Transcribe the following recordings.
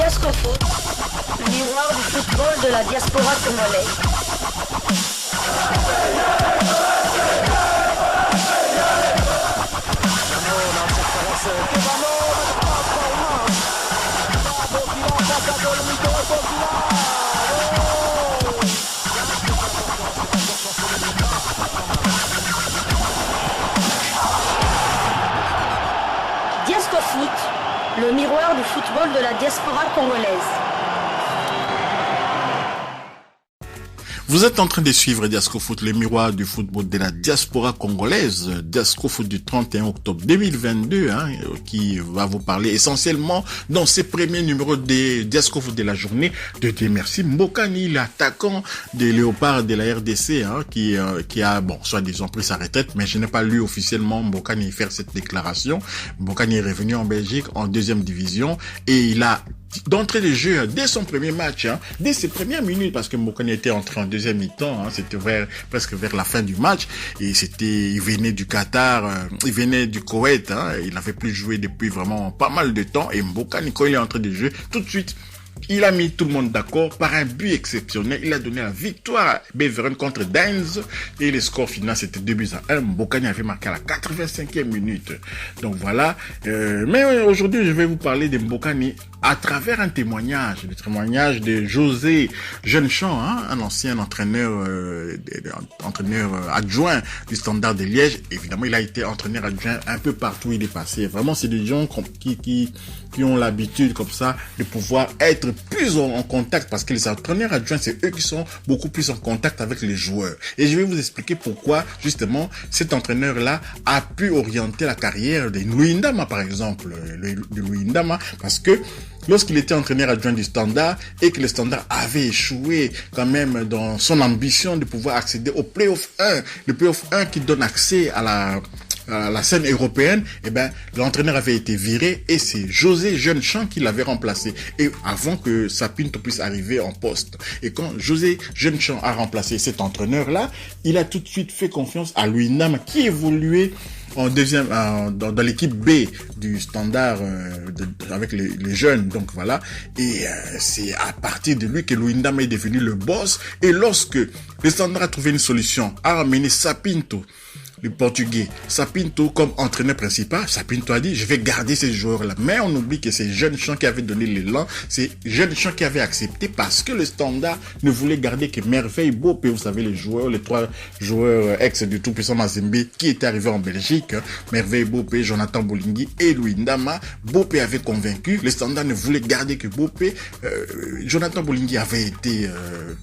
Diascofoot, le miroir du football de la diaspora congolaise. Diascofoot, le miroir du football de la diaspora congolaise. Vous êtes en train de suivre Diascofoot, le miroir du football de la diaspora congolaise, Diascofoot du 31 octobre 2022, qui va vous parler essentiellement dans ses premiers numéros de Diascofoot de la journée de Dieu merci Mbokani, l'attaquant des Léopards de la RDC, qui a, soi-disant pris sa retraite, mais je n'ai pas lu officiellement Mbokani faire cette déclaration. Mbokani est revenu en Belgique en deuxième division et il a d'entrée de jeu dès son premier match, dès ses premières minutes, parce que Mbokani était entré en deuxième mi-temps, c'était presque vers la fin du match, et il venait du Qatar, il venait du Koweït, il n'avait plus joué depuis vraiment pas mal de temps, et Mbokani, quand il est entré de jeu, tout de suite, il a mis tout le monde d'accord par un but exceptionnel. Il a donné la victoire à Beveren contre Dainz. Et le score final, c'était 2-1. Mbokani avait marqué à la 85e minute. Donc voilà. Mais aujourd'hui, je vais vous parler de Mbokani à travers un témoignage. Le témoignage de José Jeunechamp, un ancien entraîneur adjoint du Standard de Liège. Évidemment, il a été entraîneur adjoint un peu partout où il est passé. Vraiment, c'est des gens qui ont l'habitude comme ça de pouvoir être plus en contact, parce que les entraîneurs adjoints, c'est eux qui sont beaucoup plus en contact avec les joueurs. Et je vais vous expliquer pourquoi, justement, cet entraîneur-là a pu orienter la carrière de Louis Ndama, par exemple, de Louis Ndama, parce que lorsqu'il était entraîneur adjoint du Standard et que le Standard avait échoué quand même dans son ambition de pouvoir accéder au Playoff 1, le Playoff 1 qui donne accès à la scène européenne, l'entraîneur avait été viré et c'est José Jeunechamp qui l'avait remplacé. Et avant que Sapinto puisse arriver en poste. Et quand José Jeunechamp a remplacé cet entraîneur-là, il a tout de suite fait confiance à Louis Ndama qui évoluait en deuxième, dans l'équipe B du Standard avec les jeunes. Donc voilà. Et c'est à partir de lui que Louis Ndama est devenu le boss. Et lorsque le Standard a trouvé une solution, a amené Sapinto, le Portugais, Sapinto comme entraîneur principal, Sapinto a dit, je vais garder ces joueurs-là. Mais on oublie que c'est Jeunechamp qui avait donné l'élan, c'est Jeunechamp qui avait accepté parce que le Standard ne voulait garder que Merveille Bopé, vous savez, les trois joueurs ex du tout-puissant Mazembe qui étaient arrivés en Belgique, Merveille Bopé, Jonathan Bolingui et Louis Ndama. Bopé avait convaincu, le Standard ne voulait garder que Bopé. Jonathan Bolingui avait été,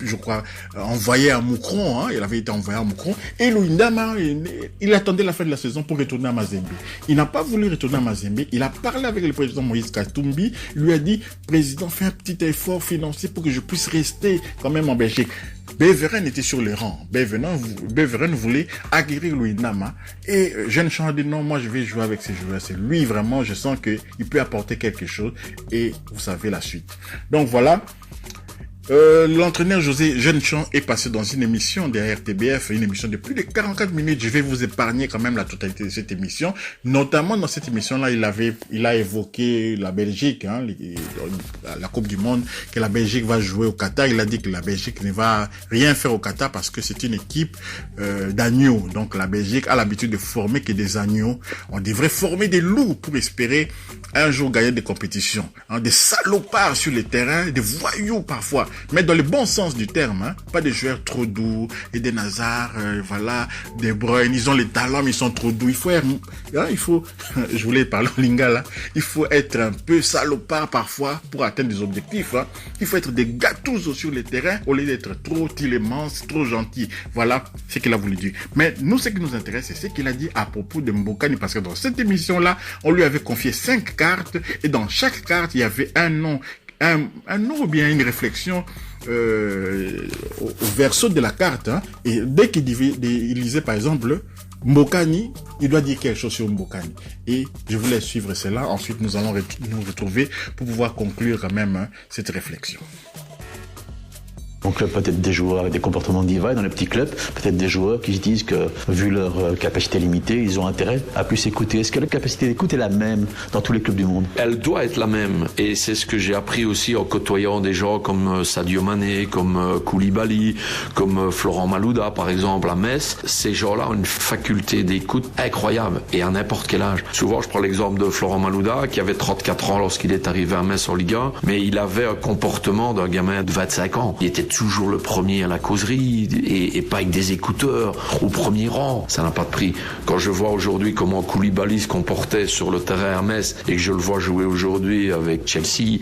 je crois, envoyé à Moucron, il avait été envoyé à Moucron, et Louis Ndama, il attendait la fin de la saison pour retourner à Mazembe. Il n'a pas voulu retourner à Mazembe. Il a parlé avec le président Moïse Katumbi. Il lui a dit, président, fais un petit effort financier pour que je puisse rester quand même en Belgique. Beveren était sur le rang. Beveren voulait acquérir Louis Ndama. Et Jeunechamp a dit, non, moi je vais jouer avec ces joueurs. C'est lui vraiment, je sens qu'il peut apporter quelque chose. Et vous savez la suite. Donc voilà. L'entraîneur José Jeunechamp est passé dans une émission de RTBF, une émission de plus de 44 minutes. Je vais vous épargner quand même la totalité de cette émission. Notamment dans cette émission-là, il a évoqué la Belgique, la Coupe du Monde, que la Belgique va jouer au Qatar. Il a dit que la Belgique ne va rien faire au Qatar parce que c'est une équipe d'agneaux. Donc la Belgique a l'habitude de former que des agneaux. On devrait former des loups pour espérer un jour gagner des compétitions. Des salopards sur les terrains, des voyous parfois. Mais dans le bon sens du terme, pas des joueurs trop doux, et des Nazar, des Bruyne, ils ont les talents, mais ils sont trop doux. Je voulais parler au lingala, il faut être un peu salopard parfois pour atteindre des objectifs. Il faut être des gâteaux sur les terrains au lieu d'être trop Tillemans, trop gentil. Voilà ce qu'il a voulu dire. Mais nous, ce qui nous intéresse, c'est ce qu'il a dit à propos de Mbokani, parce que dans cette émission-là, on lui avait confié 5 cartes, et dans chaque carte, il y avait un nom ou bien une réflexion au verso de la carte. Et dès qu'il lisait par exemple Mbokani, il doit dire quelque chose sur Mbokani. Et je vous laisse suivre cela. Ensuite, nous allons nous retrouver pour pouvoir conclure quand même cette réflexion. Donc peut-être des joueurs avec des comportements divers dans les petits clubs, peut-être des joueurs qui se disent que, vu leur capacité limitée, ils ont intérêt à plus écouter. Est-ce que la capacité d'écoute est la même dans tous les clubs du monde? Elle doit être la même. Et c'est ce que j'ai appris aussi en côtoyant des gens comme Sadio Mané, comme Koulibaly, comme Florent Malouda, par exemple, à Metz. Ces gens-là ont une faculté d'écoute incroyable et à n'importe quel âge. Souvent, je prends l'exemple de Florent Malouda, qui avait 34 ans lorsqu'il est arrivé à Metz en Ligue 1, mais il avait un comportement d'un gamin de 25 ans. Il était toujours le premier à la causerie et pas avec des écouteurs au premier rang. Ça n'a pas de prix. Quand je vois aujourd'hui comment Koulibaly se comportait sur le terrain à Metz et que je le vois jouer aujourd'hui avec Chelsea,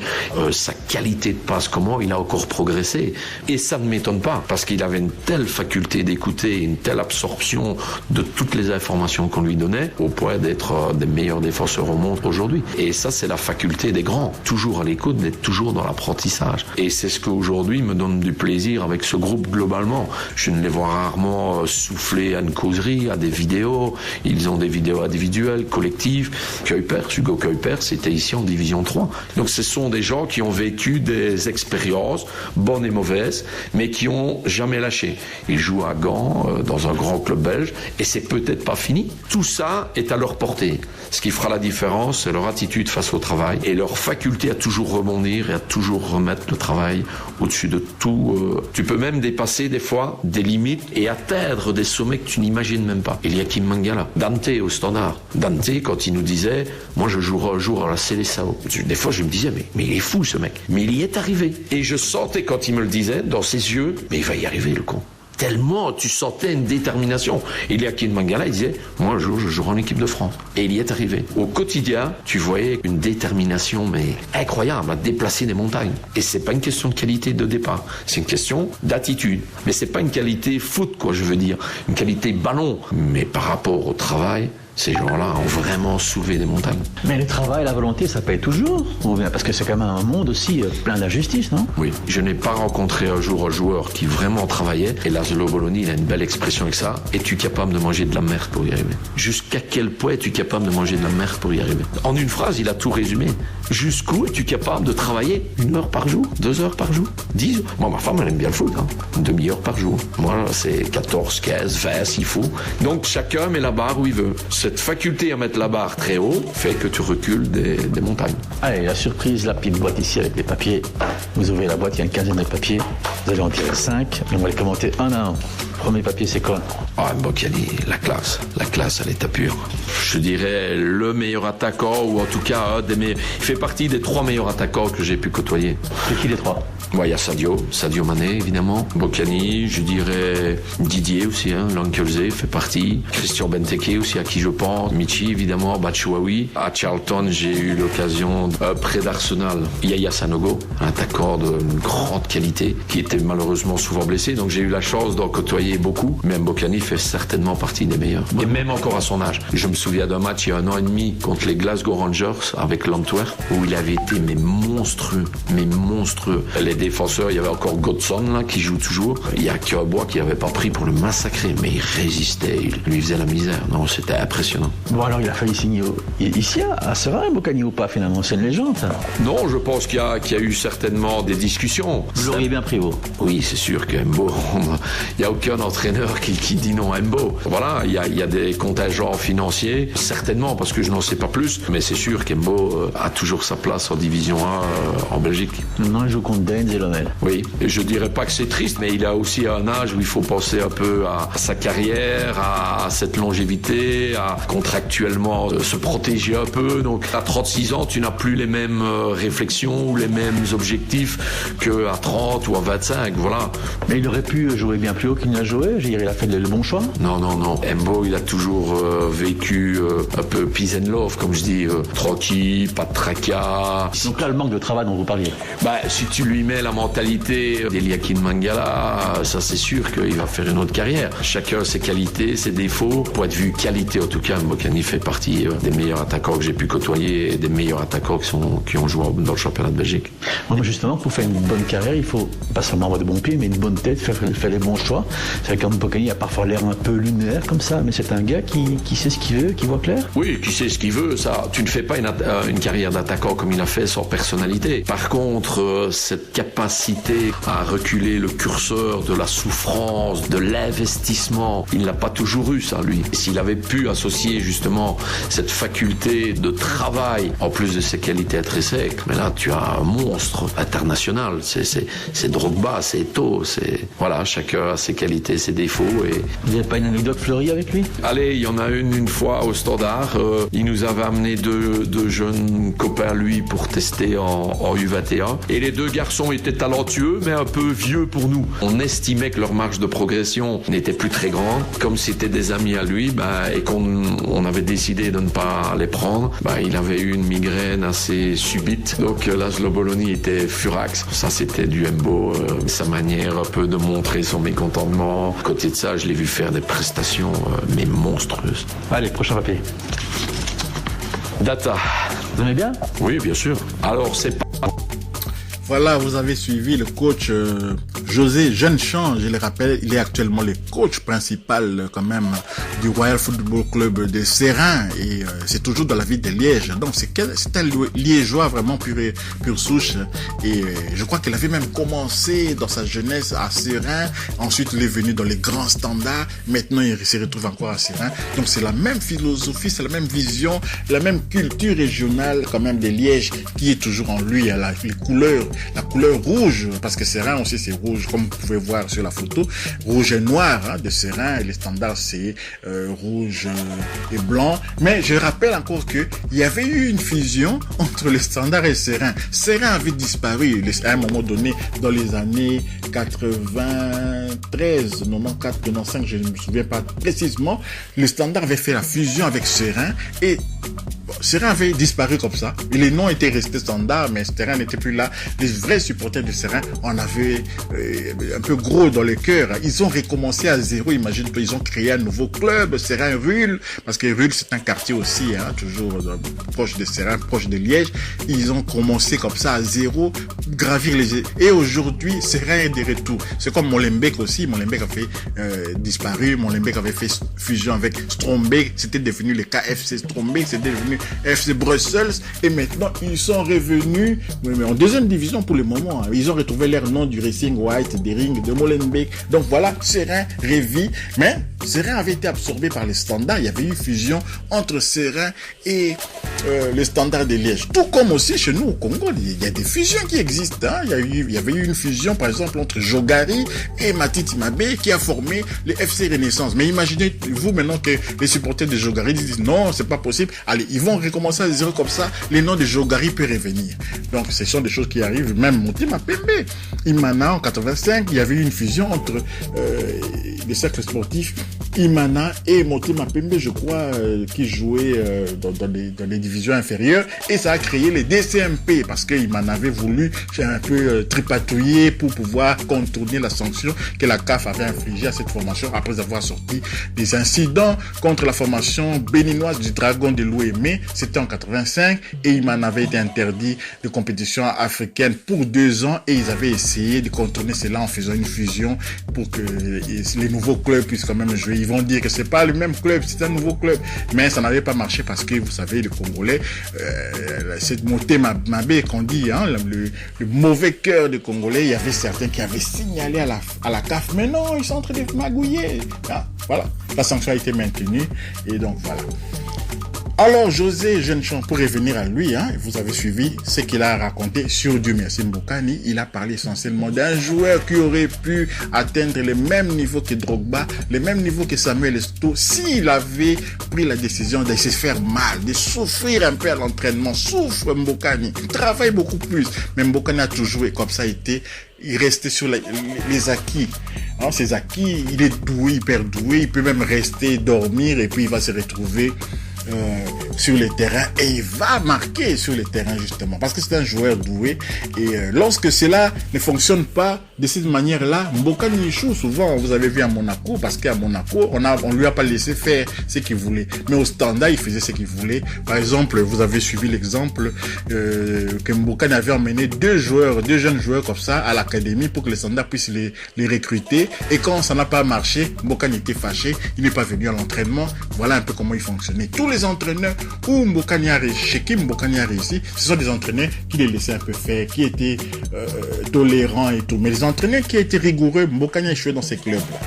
sa qualité de passe, comment il a encore progressé. Et ça ne m'étonne pas, parce qu'il avait une telle faculté d'écouter, une telle absorption de toutes les informations qu'on lui donnait, au point d'être des meilleurs défenseurs au monde aujourd'hui. Et ça, c'est la faculté des grands. Toujours à l'écoute, d'être toujours dans l'apprentissage. Et c'est ce qu'aujourd'hui me donne du plaisir avec ce groupe globalement. Je ne les vois rarement souffler à une causerie, à des vidéos. Ils ont des vidéos individuelles, collectives. Kuipers, Hugo Kuipers, c'était ici en Division 3. Donc ce sont des gens qui ont vécu des expériences, bonnes et mauvaises, mais qui ont jamais lâché. Ils jouent à Gand, dans un grand club belge, et c'est peut-être pas fini. Tout ça est à leur portée. Ce qui fera la différence, c'est leur attitude face au travail et leur faculté à toujours rebondir et à toujours remettre le travail au-dessus de tout. Tu peux même dépasser des fois des limites et atteindre des sommets que tu n'imagines même pas. Eliakim Mangala, Dante au Standard. Dante, quand il nous disait, moi je jouerai un jour à la Seleção. Des fois je me disais, mais il est fou ce mec. Mais il y est arrivé. Et je sentais quand il me le disait, dans ses yeux, mais il va y arriver le con. Tellement tu sentais une détermination. Eliakim Mangala, il disait, moi un jour je jouerai en équipe de France. Et il y est arrivé. Au quotidien, tu voyais une détermination mais incroyable à déplacer des montagnes. Et c'est pas une question de qualité de départ, c'est une question d'attitude. Mais c'est pas une qualité foot, quoi, je veux dire, une qualité ballon. Mais par rapport au travail, ces gens-là ont vraiment soulevé des montagnes. Mais le travail, la volonté, ça paye toujours. Parce que c'est quand même un monde aussi plein d'injustice, non? Oui. Je n'ai pas rencontré un jour un joueur qui vraiment travaillait. Et Laszlo Bologna, il a une belle expression avec ça. Es-tu capable de manger de la merde pour y arriver? Jusqu'à quel point es-tu capable de manger de la merde pour y arriver? En une phrase, il a tout résumé. Jusqu'où es-tu capable de travailler 1 heure par jour, 2 heures par jour, 10 heures? Moi, ma femme, elle aime bien le foot, hein. Une demi-heure par jour. Moi, c'est 14, 15, 20 s'il faut. Donc, chacun met la barre où il veut. Cette faculté à mettre la barre très haut fait que tu recules des montagnes. Allez, la surprise, la petite boîte ici avec les papiers. Vous ouvrez la boîte, il y a une quinzaine de papiers. Vous allez en tirer 5 et on va les commenter un à un. Premier papier, c'est quoi? Ah, Mbokani, la classe à l'état pur. Je dirais le meilleur attaquant, ou en tout cas un des meilleurs. Il fait partie des 3 meilleurs attaquants que j'ai pu côtoyer. C'est qui les 3? Il y a Sadio Mané évidemment, Mbokani, je dirais Didier aussi, Lankelze fait partie, Christian Benteke aussi à qui je pense, Michi évidemment, Batshuayi. À Charlton, j'ai eu l'occasion, près d'Arsenal, Yaya Sanogo, un attaquant d'une grande qualité, qui était malheureusement souvent blessé, donc j'ai eu la chance d'en côtoyer beaucoup, mais Mbokani fait certainement partie des meilleurs, et même encore à son âge. Je me souviens d'un match il y a 1 an et demi contre les Glasgow Rangers avec l'Antwerp, où il avait été monstrueux. Les défenseurs, il y avait encore Godson là, qui joue toujours. Il y a Kyobois qui n'avait pas pris pour le massacrer, mais il résistait, il lui faisait la misère. Non, c'était impressionnant. Bon, alors il a fallu signer ici à Serein, Mbokani, ou pas finalement? C'est une légende, ça. Non, je pense qu'il y a eu certainement des discussions. Vous l'auriez bien pris, vous? Oui, c'est sûr que Mbo, il n'y a aucun entraîneur qui dit non à Mbo. Voilà, il y a des contingents financiers, certainement, parce que je n'en sais pas plus, mais c'est sûr qu'Mbo a toujours sa place en Division 1 en Belgique. Non, il joue contre Daines et Lomel. Oui, je dirais pas que c'est triste, mais il a aussi un âge où il faut penser un peu à sa carrière, à cette longévité, à contractuellement se protéger un peu. Donc à 36 ans, tu n'as plus les mêmes réflexions ou les mêmes objectifs qu'à 30 ou à 25, voilà. Mais il aurait pu jouer bien plus haut qu'il n'a joué, je dirais, il a fait le bon choix. Non. Mbo, il a toujours vécu un peu peace and love, comme je dis, tranquille, pas de tracas. Donc là, le manque de travail dont vous parliez. Si tu lui mets la mentalité d'Eliakim Mangala, ça c'est sûr qu'il va faire une autre carrière. Chacun ses qualités, ses défauts. Point de vue qualité, en tout cas, Mbokani fait partie des meilleurs attaquants que j'ai pu côtoyer et des meilleurs attaquants qui ont joué dans le championnat de Belgique. Justement, pour faire une bonne carrière, il faut pas seulement avoir de bons pieds, mais une bonne tête, faire les bons choix. C'est vrai qu'Mbokani a parfois l'air un peu lunaire comme ça, mais c'est un gars qui sait ce qu'il veut, qui voit clair. Oui, qui sait ce qu'il veut, ça. Tu ne fais pas une carrière d'attaquant comme il a fait sans personnalité. Par contre, cette capacité à reculer le curseur de la souffrance, de l'investissement, il n'a pas toujours eu ça, lui. S'il avait pu associer justement cette faculté de travail, en plus de ses qualités intrinsèques, mais là, tu as un monstre international. C'est Drogba, c'est Eto'o, voilà, chacun a ses qualités, ses défauts. Et... Vous n'avez pas une anecdote fleurie avec lui? Allez, il y en a une fois au Standard. Il nous avait amené deux jeunes copains, lui, pour tester en U21. Et les deux garçons étaient talentueux, mais un peu vieux pour nous. On estimait que leur marge de progression n'était plus très grande. Comme c'était des amis à lui, et qu'on avait décidé de ne pas les prendre, il avait eu une migraine assez subite. Donc Laszlo Bologna était furax. Ça, c'était du Mbo. Sa manière un peu de montrer son mécontentement. À côté de ça, je l'ai vu faire des prestations, mais monstrueuses. Allez, prochain papier. Data. Vous aimez bien? Oui, bien sûr. Alors, c'est pas... Voilà, vous avez suivi le coach José Jeanechamp, je le rappelle, il est actuellement le coach principal quand même du Royal Football Club de Seraing et c'est toujours dans la ville de Liège. Donc c'est un liégeois vraiment pure souche et je crois qu'il avait même commencé dans sa jeunesse à Seraing, ensuite il est venu dans les grands standards, maintenant il se retrouve encore à Seraing. Donc c'est la même philosophie, c'est la même vision, la même culture régionale quand même de Liège qui est toujours en lui, la couleur rouge, parce que Seraing aussi c'est rouge, comme vous pouvez voir sur la photo, rouge et noir de Seraing, et les standards c'est rouge et blanc. Mais je rappelle encore que il y avait eu une fusion entre les standards et Seraing. Seraing avait disparu à un moment donné dans les années 93, 94, 95, je ne me souviens pas précisément. Le standard avait fait la fusion avec Seraing et Seraing avait disparu comme ça. Les noms étaient restés standards, mais Seraing n'était plus là. Les vrais supporters de Seraing en avaient un peu gros dans le cœur. Ils ont recommencé à zéro. Imagine-toi, ils ont créé un nouveau club, Seraing-Ruhl, parce que Ruhl c'est un quartier aussi, toujours proche de Seraing, proche de Liège. Ils ont commencé comme ça à zéro, gravir les... Et aujourd'hui, Seraing est de retour. C'est comme Molenbeek aussi. Molenbeek a fait disparu. Molenbeek avait fait fusion avec Strombeek. C'était devenu le KFC Strombeek. C'était devenu FC Brussels et maintenant ils sont revenus mais en deuxième division pour le moment. Ils ont retrouvé leur nom du Racing White, des Rings, de Molenbeek. Donc voilà, Seraing revit, mais Seraing avait été absorbé par les standards. Il y avait eu fusion entre Seraing et les standards de Liège. Tout comme aussi chez nous au Congo, il y a des fusions qui existent. Il y avait eu une fusion par exemple entre Jogari et Matiti Mabé qui a formé le FC Renaissance. Mais imaginez-vous maintenant que les supporters de Jogari disent non, c'est pas possible. Allez, ils vont recommencer à zéro comme ça, les noms de Jogari peuvent revenir. Donc ce sont des choses qui arrivent, même Motema Pembe. Imana en 85, il y avait eu une fusion entre les cercles sportifs Imana et Motema Pembe, je crois, qui jouaient dans les divisions inférieures, et ça a créé les DCMP parce que Imana avait voulu un peu tripatouiller pour pouvoir contourner la sanction que la CAF avait infligée à cette formation après avoir sorti des incidents contre la formation béninoise du Dragon de l'Ouémé. C'était en 85 et Imana avait été interdit de compétition africaine pour 2 ans et ils avaient essayé de contourner cela en faisant une fusion pour que les nouveaux clubs puissent quand même jouer. Ils vont dire que c'est pas le même club, c'est un nouveau club, mais ça n'avait pas marché parce que vous savez, les Congolais, cette Motema Mabé qu'on dit, le mauvais cœur des Congolais, il y avait certains qui avaient signalé à la CAF, mais non, ils sont en train de magouiller. Voilà, la sanction a été maintenue et donc voilà. Alors José Jeanechamp, pour revenir à lui, vous avez suivi ce qu'il a raconté sur Dieu merci Mbokani. Il a parlé essentiellement d'un joueur qui aurait pu atteindre le même niveau que Drogba, le même niveau que Samuel Eto'o, s'il avait pris la décision de se faire mal, de souffrir un peu à l'entraînement. Souffre Mbokani, travaille beaucoup plus. Mais Mbokani a toujours comme ça été, il restait sur les acquis. Ses acquis, il est doué, hyper doué, il peut même rester dormir et puis il va se retrouver sur les terrains et il va marquer sur les terrains justement parce que c'est un joueur doué et lorsque cela ne fonctionne pas de cette manière-là, Mbokani échoue souvent. Vous avez vu à Monaco parce qu'à Monaco on lui a pas laissé faire ce qu'il voulait, mais au Standard il faisait ce qu'il voulait. Par exemple, vous avez suivi l'exemple que Mbokani avait emmené deux jeunes joueurs comme ça à l'académie pour que le Standard puisse les recruter et quand ça n'a pas marché, Mbokani était fâché, il n'est pas venu à l'entraînement. Voilà un peu comment il fonctionnait. Tous les entraîneurs où Mbokani a réussi, chez qui Mbokani a réussi, ce sont des entraîneurs qui les laissaient un peu faire, qui étaient tolérants et tout. Mais les entraîneurs qui étaient rigoureux, Mbokani a échoué dans ces clubs-là.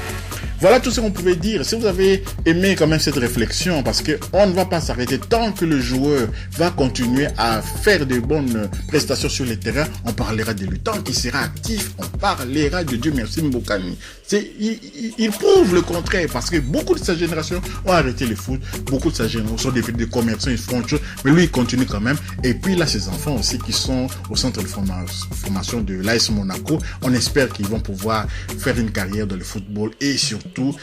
Voilà tout ce qu'on pouvait dire. Si vous avez aimé quand même cette réflexion, parce que on ne va pas s'arrêter tant que le joueur va continuer à faire de bonnes prestations sur les terrains, on parlera de lui. Tant qu'il sera actif, on parlera de Dieu merci Mbokani. Il prouve le contraire parce que beaucoup de sa génération ont arrêté le foot, beaucoup de sa génération sont devenus des commerçants, ils font autre chose, mais lui il continue quand même. Et puis là, ses enfants aussi qui sont au centre de formation de l'AS Monaco, on espère qu'ils vont pouvoir faire une carrière dans le football et surtout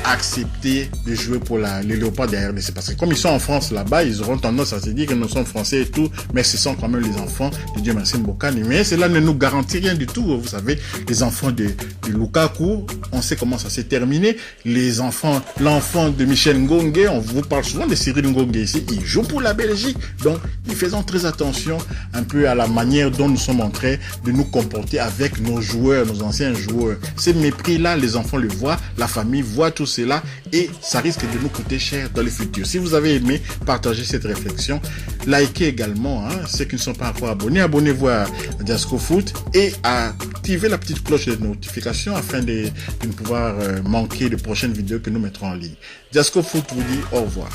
accepter de jouer pour les Léopards de la RDC parce que comme ils sont en France là-bas, ils auront tendance à se dire que nous sommes français et tout, mais ce sont quand même les enfants de Dieu merci Mbokani. Mais cela ne nous garantit rien du tout. Vous savez, les enfants de Lukaku, on sait comment ça s'est terminé. L'enfant de Michel Ngongue, on vous parle souvent de Cyril Ngongue ici, il joue pour la Belgique. Donc, faisons très attention un peu à la manière dont nous sommes en train de nous comporter avec nos joueurs, nos anciens joueurs. Ces mépris-là, les enfants le voient, la famille voit tout cela et ça risque de nous coûter cher dans le futur. Si vous avez aimé, partagez cette réflexion. Likez également, ceux qui ne sont pas encore abonnés, abonnez-vous à Diasco Foot et activez la petite cloche de notification afin de ne pouvoir manquer de prochaines vidéos que nous mettrons en ligne. Diasco Foot vous dit au revoir.